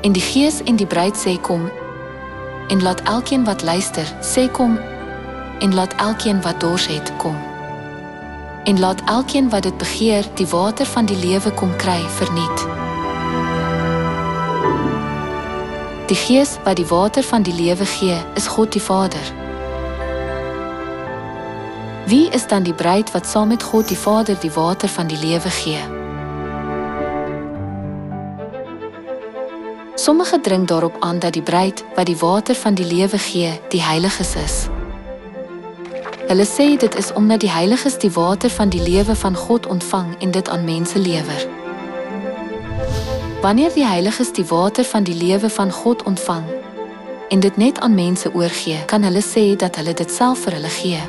En die Gees en die bruid sê kom, en laat elkeen wat luister, sê kom, en laat elkeen wat dors het, kom. En laat elkeen wat dit begeer, die water van die lewe kom kry, verniet. Die Gees wat die water van die lewe gee, is God die Vader. Wie is dan die bruid wat saam met God die Vader die water van die lewe gee? Sommige dring daarop aan dat die bruid wat die water van die lewe gee, die Heiliges is. Hulle sê dit is omdat die Heiliges die water van die lewe van God ontvang en dit aan mense lewer. Wanneer die Heiliges die water van die lewe van God ontvang en dit net aan mense oorgee, kan hulle sê dat hulle dit self vir hulle gee.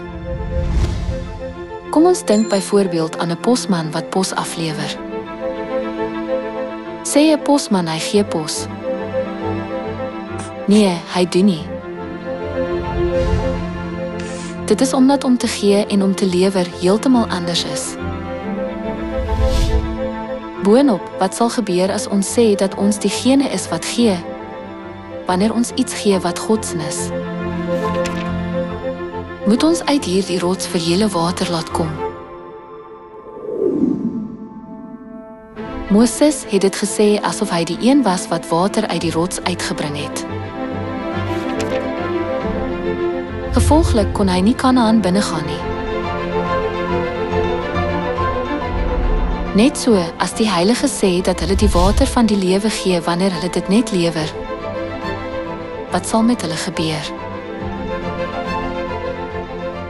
Kom ons dink byvoorbeeld aan 'n posman wat pos aflewer. Sê 'n posman hy gee pos. Nee, hy doen nie. Dit is omdat om te gee en om te lewer heeltemal anders is. Boonop, wat sal gebeur as ons sê dat ons diegene is wat gee, wanneer ons iets gee wat Godse is? Moet ons uit hierdie rots vir hele water laat kom? Moses het dit gesê asof hy die een was wat water uit die rots uitgebring het. Gevolglik kon hy nie Kanaan binnegaan nie. Net so as die Heilige sê dat hulle die water van die lewe gee wanneer hulle dit net lewer, wat sal met hulle gebeur?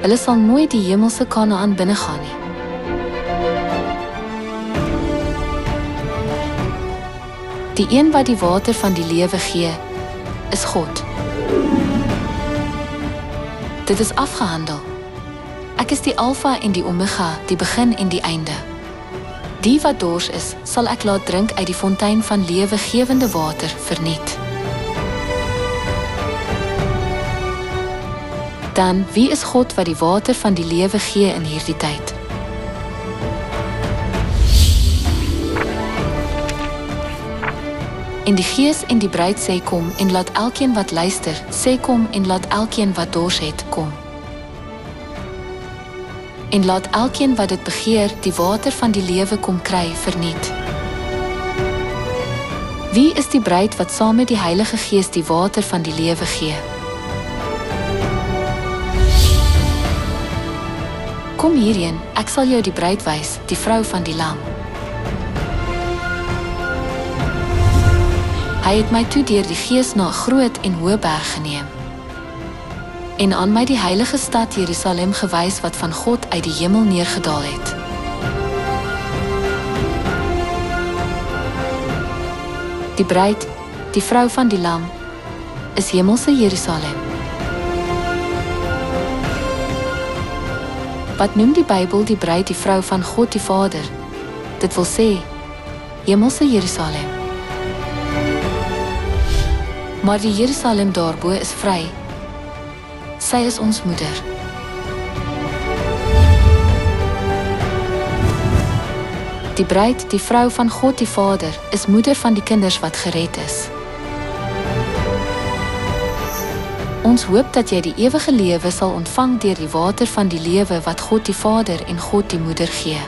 Hulle sal nooit die hemelse Kanaan binnegaan nie. Die een wat die water van die lewe gee, is God. Dit is afgehandel. Ek is die Alfa en die Omega, die begin en die einde. Die wat dors is, sal ek laat drink uit die fontein van lewegewende water verniet. Dan, wie is God wat die water van die lewe gee in hierdie tyd? En die Gees en die bruid sê kom, en laat elkeen wat luister, sê kom, en laat elkeen wat dors het, kom. En laat elkeen wat dit begeer, die water van die lewe kom kry, verniet. Wie is die bruid wat saam met die Heilige Gees die water van die lewe gee? Kom hierheen, ek sal jou die bruid wys, die vrou van die Lam. Hy het my toe deur die Gees na 'n groot en hoë berg geneem en aan my die heilige stad Jerusalem gewys wat van God uit die hemel neergedaal het. Die bruid, die vrou van die Lam, is hemelse Jerusalem. Wat noem die Bybel die bruid die vrou van God die Vader? Dit wil sê, hemelse Jerusalem. Maar die Jerusalem daarbo is vry. Sy is ons moeder. Die bruid, die vrou van God die Vader, is moeder van die kinders wat gered is. Ons hoop dat jy die ewige lewe sal ontvang deur die water van die lewe wat God die Vader en God die Moeder gee.